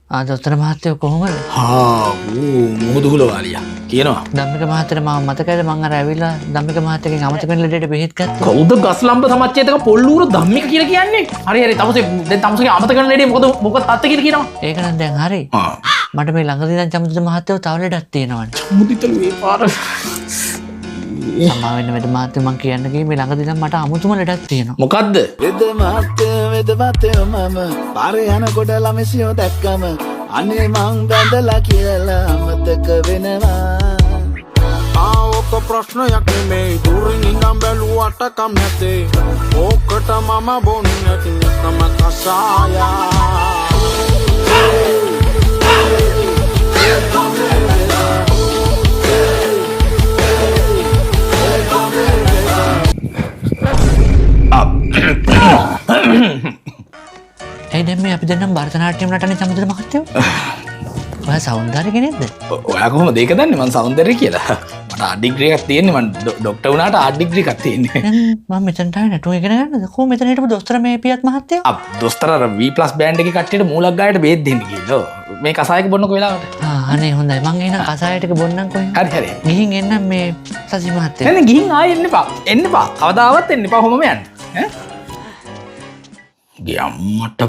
දොස්තර මහත්තයෝ කොහොමද? මුහුදුහුල වාලියා කියනවා. ධම්මික මහත්තයාට මම මතකයිද මං අර ඇවිල්ලා ධම්මික මහත්තයාගෙන් අමතක වෙන ලෙඩේට බෙහෙත් ගත්තා. කවුද ගස්ලම්බ සමච්චේතක පොල්ලූර ධම්මික කියලා කියන්නේ? හරි තමුසේ දැන් තමුසේගේ අමතක කරන ලෙඩේ මොකද තත්ත කියලා කියනවා. ඒක නම් දැන් හරි. මට මේ ළඟදී දැන් චමුදිත මහත්තයෝ තව ලෙඩක් තියෙනවනේ. චමුදිතලු ඒ පාර සමා වෙන්න වෙද මහත්තයෝ මං කියන්න ගියේ මේ ළඟදී දැන් මට අමුතුම ලෙඩක් තියෙනවා. මොකද්ද? වෙද මහත්තයෝ මම පාරේ යනකොට ළමසියෝ දැක්කම අනේ මං බැඳලා කියලා අමතක වෙනවා. ඕක ප්‍රශ්නයක් නෙමෙයි දුරින් ඉඳන් බැලුවට කම් නැතේ. ඕකට මම බොන්නේ නැති එකම කසායා. ඇයි දැන් මේ අපි දෙන්නම් භරතනාට්‍යම් නටන්නේ චමුදිත මහත්තයෝ? ඔයා සෞන්දර්ය කෙනෙක්ද? ඔයා කොහොමද ඒක දන්නේ මං සෞන්දර්ය කියලා? මට ආර්ට් ඩිග්‍රී එකක් තියෙන්නේ මං ඩොක්ටර් වුණාට ආර්ට් ඩිග්‍රී එකක් තියෙන්නේ. දැන් මම මෙතනට ආවේ නටුව ඉගෙන ගන්නද? කොහොම මෙතන හිටපු දොස්තර මේ පියත් මහත්තයෝ? දොස්තර අර V+ බෑන්ඩ් එකේ කට්ටියට මූලක් ගායට බේත් දෙන්න කියලා. මේ කසායක බොන්නකො වෙලාවට. අනේ හොඳයි මං එහෙනම් කසාය ටික බොන්නම් කොහෙන්? හරි. ගිහින් එන්නම් මේ සසි මහත්තයා. නෑ ගිහින් ආයෙ එන්න එපා. එන්න එපා. කවදාවත් එන්න එපා. කොහොමම යන්න. ඈ? ගියම්මට